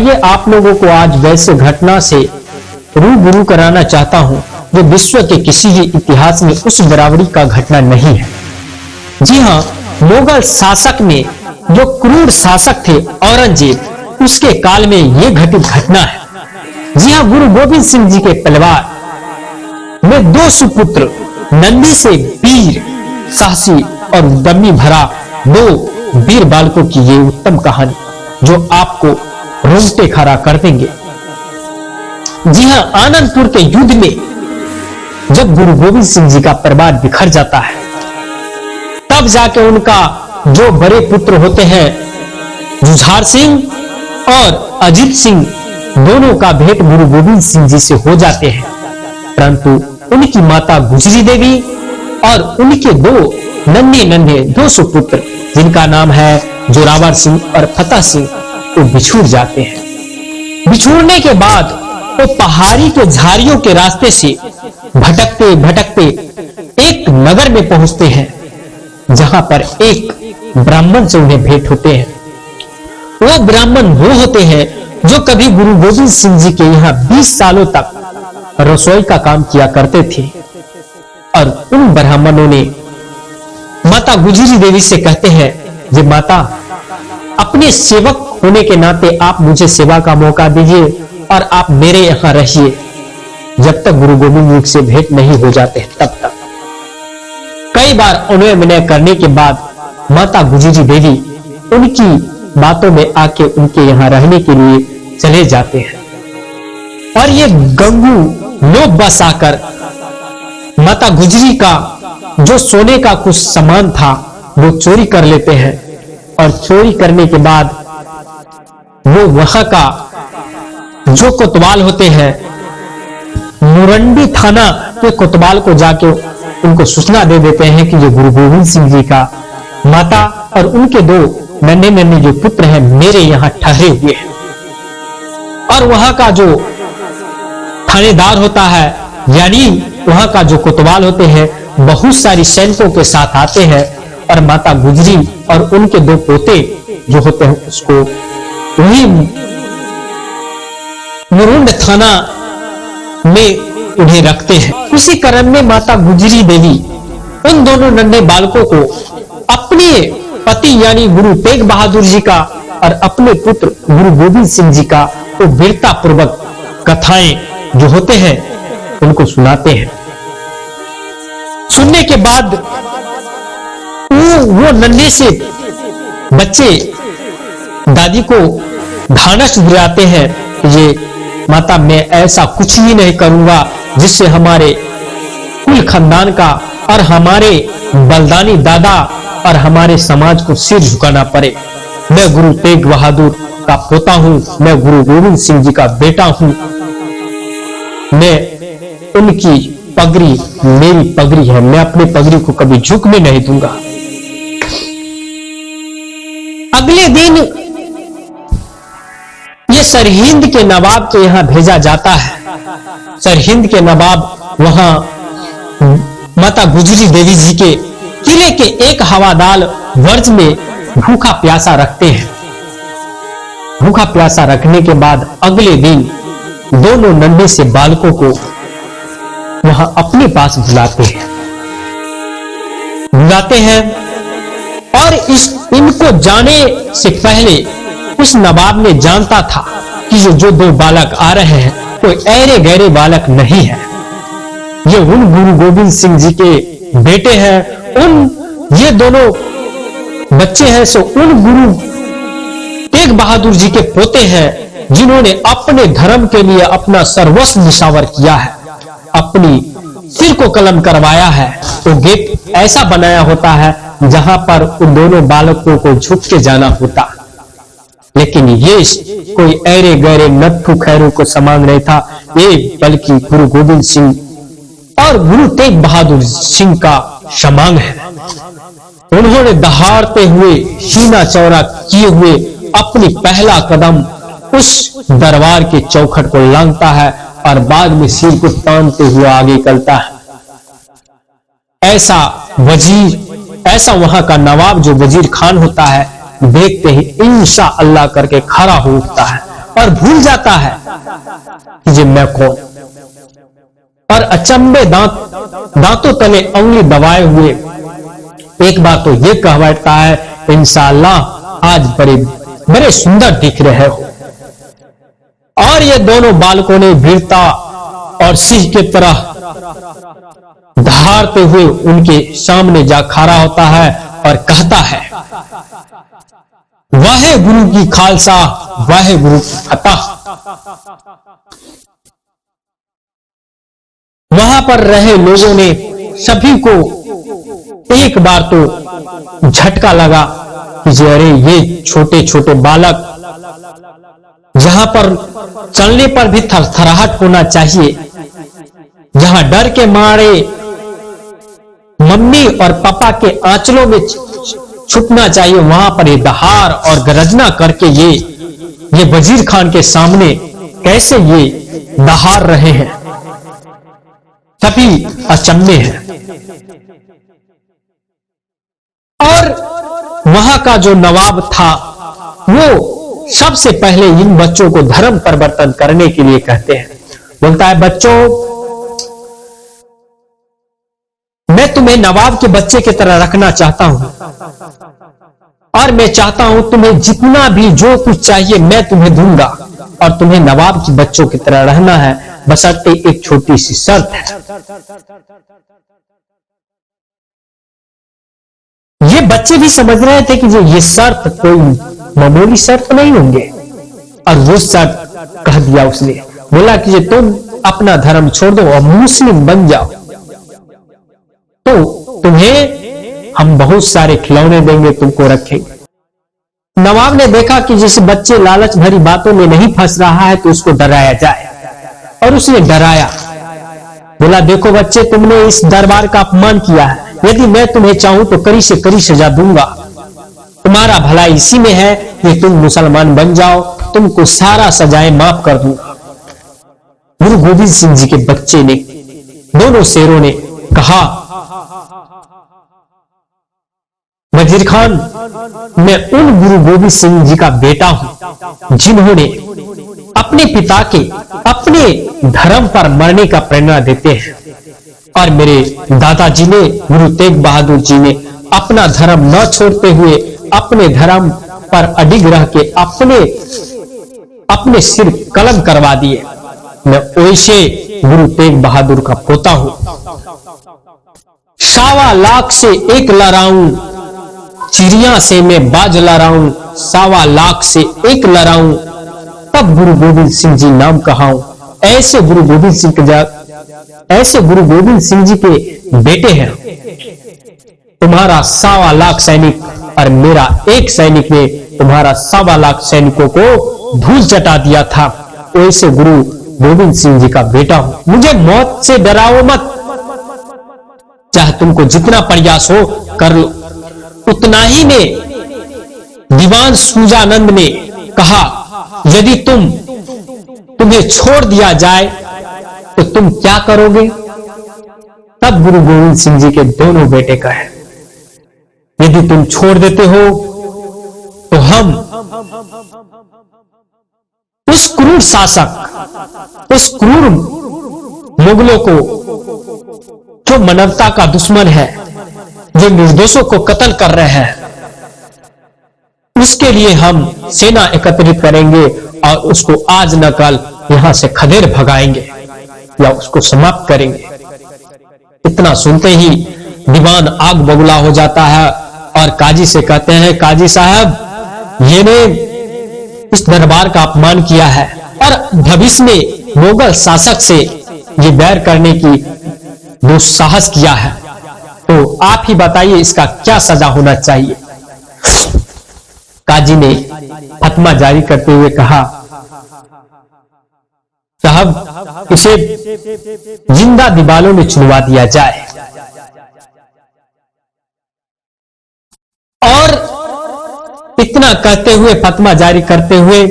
आइए आप लोगों को आज वैसे घटना से रूबरू कराना चाहता हूं जो विश्व के किसी भी इतिहास में उस बराबरी का घटना नहीं है। जी हां, मुगल शासक में जो क्रूर शासक थे औरंगजेब, उसके काल में यह घटित घटना है। जी हां, गुरु गोविंद सिंह जी के परिवार में दो सुपुत्र नंदी से वीर, साहसी और उद्यमी भरा दो वीर बालकों की ये उत्तम कहानी जो आपको रोंगटे खड़ा कर देंगे। जी हां, आनंदपुर के युद्ध में जब गुरु गोविंद सिंह जी का परिवार बिखर जाता है, तब जाके उनका जो बड़े पुत्र होते हैं जुझार सिंह और अजीत सिंह, दोनों का भेंट गुरु गोविंद सिंह जी से हो जाते हैं। परंतु उनकी माता गुजरी देवी और उनके दो नन्हे दो सुपुत्र, जिनका नाम है जोरावर सिंह और फतेह सिंह, वो बिछुड़ जाते हैं। बिछुड़ने के बाद वो पहाड़ी के झाड़ियों के रास्ते से भटकते भटकते एक नगर में पहुंचते हैं, जहां पर एक ब्राह्मण से उन्हें भेंट होते हैं। वो ब्राह्मण वो होते हैं जो कभी गुरु गोविंद सिंह जी के यहाँ 20 सालों तक रसोई का काम किया करते थे। और उन ब्राह्मणों ने माता गुजरी देवी से कहते हैं, जे माता, अपने सेवक होने के नाते आप मुझे सेवा का मौका दीजिए और आप मेरे यहां रहिए जब तक गुरु गोविंद जी से भेंट नहीं हो जाते तब तक। कई बार उन्हें विनय करने के बाद माता गुजरी देवी उनकी बातों में आके उनके यहां रहने के लिए चले जाते हैं। और ये गंगू लोग बस आकर माता गुजरी का जो सोने का कुछ सामान था वो चोरी कर लेते हैं। और चोरी करने के बाद वो वहां का जो कोतवाल होते हैं, मुरंडी थाना के कोतवाल को जाके उनको सूचना दे देते हैं कि जो गुरु गोविंद सिंह जी का माता और उनके दो नन्हे जो पुत्र हैं मेरे यहां ठहरे हुए हैं। और वहां का जो थानेदार होता है, यानी वहां का जो कोतवाल होते हैं, बहुत सारी सैनिकों के साथ आते हैं और माता गुजरी और उनके दो पोते जो होते हैं उसको वही मुरुंड थाना में उन्हें रखते हैं। उसी क्रम में माता गुजरी देवी उन दोनों नन्हे बालकों को अपने पति यानी गुरु तेग बहादुर जी का और अपने पुत्र गुरु गोविंद सिंह जी का वो वीरता पूर्वक कथाएं जो होते हैं उनको सुनाते हैं। सुनने के बाद वो नन्हे से बच्चे दादी को ढांढस दिलाते हैं कि ये माता, मैं ऐसा कुछ ही नहीं करूंगा जिससे हमारे कुल खानदान का और हमारे बलदानी दादा और हमारे समाज को सिर झुकाना पड़े। मैं गुरु तेग बहादुर का पोता हूं, मैं गुरु गोविंद सिंह जी का बेटा हूं, मैं उनकी पगड़ी मेरी पगड़ी है, मैं अपनी पगड़ी को कभी झुकने नहीं दूंगा। अगले दिन ये सरहिंद के नवाब के यहां भेजा जाता है। सरहिंद के नवाब वहां माता गुजरी देवी जी के किले के एक हवादार वर्ज में भूखा प्यासा रखते हैं। भूखा प्यासा रखने के बाद अगले दिन दोनों नन्हे से बालकों को वहां अपने पास बुलाते हैं और इनको जाने से पहले उस नवाब ने जानता था कि जो दो बालक आ रहे हैं कोई ऐरे गहरे बालक नहीं है, ये उन गुरु गोविंद सिंह जी के बेटे हैं, ये दोनों बच्चे हैं सो उन गुरु तेग बहादुर जी के पोते हैं, जिन्होंने अपने धर्म के लिए अपना सर्वस्व निछावर किया है, अपनी सिर को कलम करवाया है। तो गेट ऐसा बनाया होता है जहां पर उन दोनों बालकों को झुक के जाना होता। लेकिन ये कोई ऐरे गहरे नत्थु खैरों को समान नहीं था, ये बल्कि गुरु गोविंद सिंह और गुरु तेग बहादुर सिंह का समांग है। उन्होंने दहाड़ते हुए सीना चौड़ा किए हुए अपनी पहला कदम उस दरबार के चौखट को लांघता है और बाद में सिर को तानते हुए आगे चलता है। ऐसा वजीर, ऐसा वहां का नवाब जो वजीर खान होता है, देखते ही इंशा अल्लाह करके खड़ा हो उठता है और भूल जाता है कि ये मैं कौन, और अचंभे दांतों तले उंगली दबाए हुए एक बार तो ये कह बैठता है, इंशाअल्लाह आज बड़े सुंदर दिख रहे हो। और ये दोनों बालकों ने वीरता और सिंह की तरह दहाड़ते हुए उनके सामने जा खड़ा होता है और कहता है, वाहे गुरु की खालसा, वाहे गुरु की फतह। वहां पर रहे लोगों ने सभी को एक बार तो झटका लगा कि अरे ये छोटे छोटे बालक, जहां पर चलने पर भी थरथराहट होना चाहिए, जहां डर के मारे मम्मी और पापा के आंचलों में छुपना चाहिए, वहां पर ये दहाड़ और गरजना करके ये वजीर खान के सामने कैसे ये दहाड़ रहे हैं। सभी अचंभे हैं। और वहां का जो नवाब था वो सबसे पहले इन बच्चों को धर्म परिवर्तन करने के लिए कहते हैं। बोलता है, बच्चों, मैं तुम्हें नवाब के बच्चे की तरह रखना चाहता हूं और मैं चाहता हूं तुम्हें जितना भी जो कुछ चाहिए मैं तुम्हें दूंगा, और तुम्हें नवाब के बच्चों की तरह रहना है, बशर्ते एक छोटी सी शर्त है। ये बच्चे भी समझ रहे थे कि ये शर्त कोई मामूली शर्त नहीं होंगे, और वो शर्त कह दिया उसने। बोला कि तुम अपना धर्म छोड़ दो और मुस्लिम बन जाओ तो तुम्हें हम बहुत सारे खिलौने देंगे, तुमको रखेंगे। नवाब ने देखा कि जिस बच्चे लालच भरी बातों में नहीं फंस रहा है तो उसको डराया जाए, और उसने डराया। बोला, देखो बच्चे, तुमने इस दरबार का अपमान किया है, यदि मैं तुम्हें चाहूं तो कड़ी से कड़ी सजा दूंगा। तुम्हारा भला इसी में है कि तुम मुसलमान बन जाओ, तुमको सारा सजाएं माफ कर दूंगा। गुरु गोविंद सिंह जी के बच्चे ने, दोनों शेरों ने कहा, वजीर खान, मैं उन गुरु गोविंद सिंह जी का बेटा हूं जिन्होंने अपने पिता के अपने धर्म पर मरने का प्रेरणा देते हैं, और मेरे दादाजी ने, गुरु तेग बहादुर जी ने अपना धर्म न छोड़ते हुए अपने धर्म पर अडिग रह के अपने सिर कलम करवा दिए। मैं वैसे गुरु तेग बहादुर का पोता हूं। 1.25 लाख से एक लड़ाऊं, चिड़िया से मैं बाज लड़ाऊं, 1.25 लाख से एक लड़ाऊं, तब गुरु गोविंद सिंह जी नाम कहाऊं। ऐसे गुरु गोविंद सिंह जी के बेटे हैं। तुम्हारा 1.25 लाख सैनिक और मेरा एक सैनिक ने तुम्हारा 1.25 लाख सैनिकों को धूल चटा दिया था। वैसे गुरु गोविंद सिंह जी का बेटा हूं। मुझे मौत से डराओ मत, चाहे तुमको जितना प्रयास हो कर लो। उतना ही में दीवान सूजानंद ने कहा, यदि तुम्हें छोड़ दिया जाए तो तुम क्या करोगे? तब गुरु गोविंद सिंह जी के दोनों बेटे कहे, यदि तुम छोड़ देते हो तो हम उस क्रूर शासक, उस क्रूर मुगलों को, जो मानवता का दुश्मन है, जो निर्दोषों को कत्ल कर रहे हैं, उसके लिए हम सेना एकत्रित करेंगे और उसको आज न कल यहां से खदेड़ भगाएंगे या उसको समाप्त करेंगे। इतना सुनते ही दीवान आग बबूला हो जाता है और काजी से कहते हैं, काजी साहब, ये ने इस दरबार का अपमान किया है और भविष्य में मुगल शासक से ये बैर करने की दुस्साहस किया है, तो आप ही बताइए इसका क्या सजा होना चाहिए। काजी ने फतवा जारी करते हुए कहा, साहब, इसे जिंदा दीवालों में चुनवा दिया जाए। और इतना कहते हुए, फतवा जारी करते हुए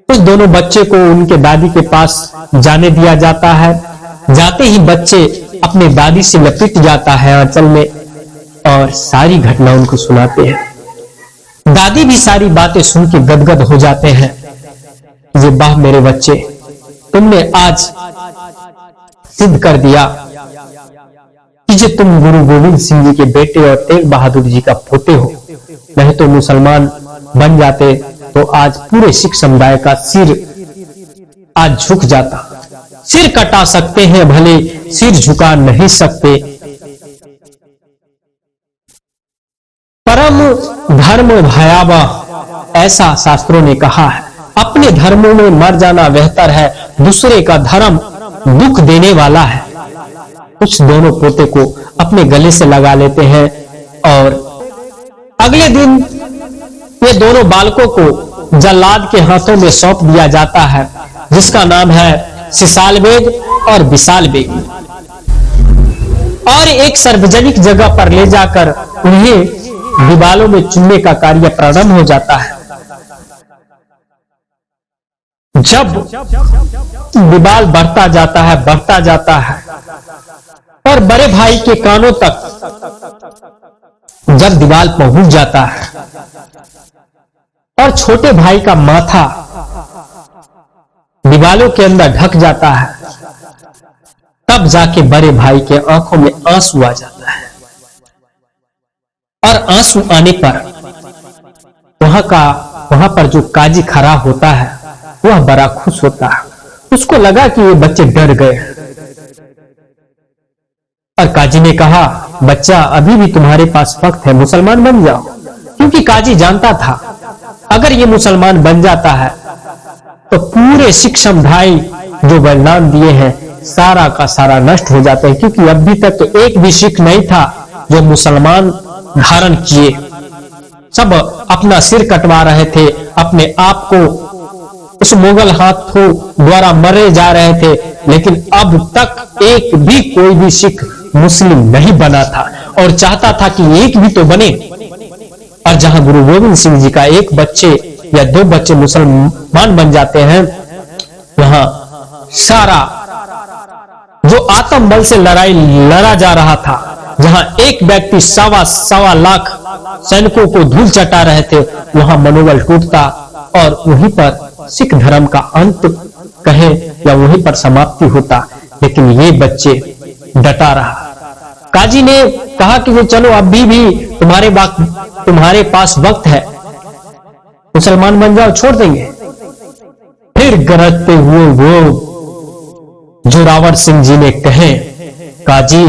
उस दोनों बच्चे को उनके दादी के पास जाने दिया जाता है। जाते ही बच्चे अपने दादी से लपेट जाता है आंचल में और सारी घटना उनको सुनाते हैं। दादी भी सारी बातें सुन के गदगद हो जाते हैं ये वाह मेरे बच्चे, तुमने आज सिद्ध कर दिया कि जे तुम गुरु गोविंद सिंह जी के बेटे और तेग बहादुर जी का पोते हो। नहीं तो मुसलमान बन जाते तो आज पूरे सिख समुदाय का सिर आज झुक जाता। सिर कटा सकते हैं भले, सिर झुका नहीं सकते। परम धर्म भयावह, ऐसा शास्त्रों ने कहा है। अपने धर्मों में मर जाना बेहतर है, दूसरे का धर्म दुख देने वाला है। कुछ दोनों पोते को अपने गले से लगा लेते हैं और अगले दिन ये दोनों बालकों को जल्लाद के हाथों में सौंप दिया जाता है, जिसका नाम है सिसाल बेग और विशाल बेग। और एक सार्वजनिक जगह पर ले जाकर उन्हें दीवालों में चुनने का कार्य प्रारंभ हो जाता है। जब दीवाल बढ़ता जाता है और बड़े भाई के कानों तक जब दीवाल पहुंच जाता है और छोटे भाई का माथा दीवालों के अंदर ढक जाता है, तब जाके बड़े भाई के आंखों में आंसू आ जाता है। और आंसू आने पर वहां पर जो काजी खड़ा होता है वह बड़ा खुश होता है। उसको लगा कि ये बच्चे डर गए और काजी ने कहा, बच्चा अभी भी तुम्हारे पास वक्त है, मुसलमान बन जाओ। क्योंकि काजी जानता था अगर ये मुसलमान बन जाता है तो पूरे सिख समुदाय जो बलिदान दिए हैं सारा का सारा नष्ट हो जाता है। क्योंकि अभी तक तो एक भी सिख नहीं था जो मुसलमान धारण किए, सब अपना सिर कटवा रहे थे, अपने आप को उस मुगल हाथों द्वारा मरे जा रहे थे। लेकिन अब तक एक भी कोई भी सिख मुस्लिम नहीं बना था और चाहता था कि एक भी तो बने। और जहां गुरु गोविंद सिंह जी का एक बच्चे या दो बच्चे मुसलमान बन जाते हैं, वहां सारा जो आत्म बल से लड़ाई लड़ा जा रहा था, जहां एक व्यक्ति सवा लाख सैनिकों को धूल चटा रहे थे, वहां मनोबल टूटता और वहीं पर सिख धर्म का अंत कहे या वहीं पर समाप्ति होता। लेकिन ये बच्चे डटा रहा। काजी ने कहा कि चलो अभी भी तुम्हारे पास वक्त है, मुसलमान बन जाओ, छोड़ देंगे। फिर गरजते हुए वो जोरावर सिंह जी ने कहे, काजी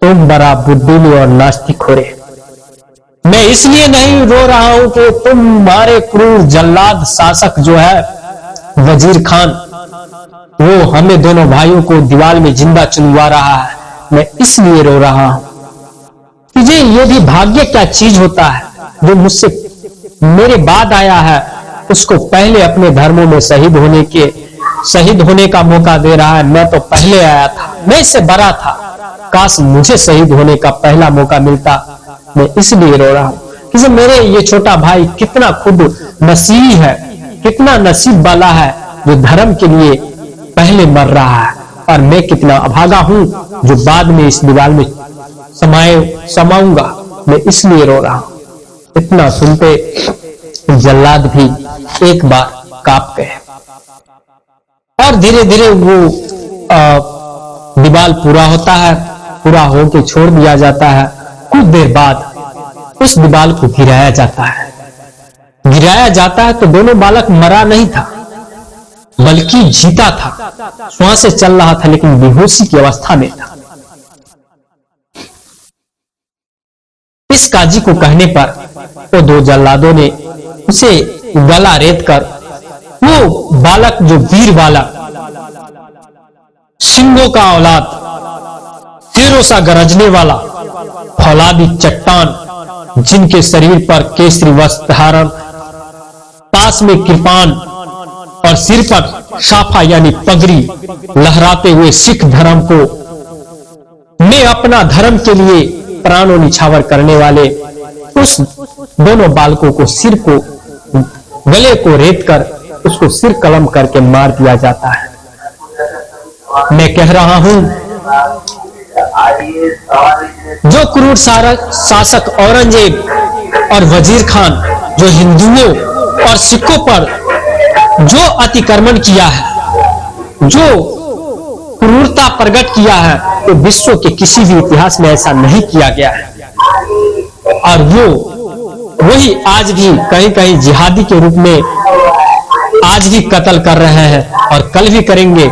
तुम बड़ा बुद्धिली और नास्तिक हो रे। मैं इसलिए नहीं रो रहा हूं कि तुम्हारे क्रूर जल्लाद शासक जो है वजीर खान, वो हमें दोनों भाइयों को दीवार में जिंदा चुनवा रहा है। मैं इसलिए रो रहा हूं कि ये भी भाग्य क्या चीज होता है, जो मुझसे मेरे बाद आया है उसको पहले अपने धर्मों में शहीद होने का मौका दे रहा है। मैं तो पहले आया था, मैं इससे बड़ा था, काश मुझे शहीद होने का पहला मौका मिलता। मैं इसलिए रो रहा हूं कि मेरे ये छोटा भाई कितना खुद नसीब है, कितना नसीब वाला है जो धर्म के लिए पहले मर रहा है, और मैं कितना अभागा हूं जो बाद में इस दीवार में समाऊंगा। मैं इसलिए रो रहा हूं। इतना सुनते जल्लाद भी एक बार कांप गए और धीरे धीरे वो दीवार पूरा होता है, पूरा होकर छोड़ दिया जाता है। कुछ देर बाद उस दीवार को गिराया जाता है तो दोनों बालक मरा नहीं था बल्कि जीता था, श्वासें चल रहा था लेकिन बेहोशी की अवस्था में था। इस काजी को कहने पर वो दो जल्लादों ने उसे गला रेत कर वो बालक जो वीर बालक, सिंहों का औलाद, शेरों सा गरजने वाला फौलादी चट्टान, जिनके शरीर पर केसरी वस्त्र धारण, पास में कृपान और सिर पर साफा यानी पगड़ी लहराते हुए सिख धर्म को में अपना धर्म के लिए प्राणों निछावर करने वाले उस दोनों बालकों को सिर को गले को रेत कर उसको सिर कलम करके मार दिया जाता है। मैं कह रहा हूं, जो क्रूर शासक औरंगजेब और वजीर खान जो हिंदुओं और सिखों पर जो अतिक्रमण किया है, जो क्रूरता प्रकट किया है, तो विश्व के किसी भी इतिहास में ऐसा नहीं किया गया है। और वही आज भी कहीं कहीं जिहादी के रूप में आज भी कत्ल कर रहे हैं और कल भी करेंगे।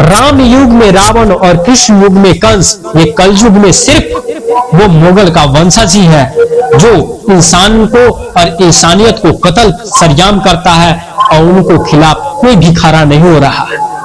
राम युग में रावण और कृष्ण युग में कंस, ये कलयुग में सिर्फ वो मुगल का वंशज ही है जो इंसान को और इंसानियत को कत्ल सरेआम करता है और उनको खिलाफ कोई भी खड़ा नहीं हो रहा है।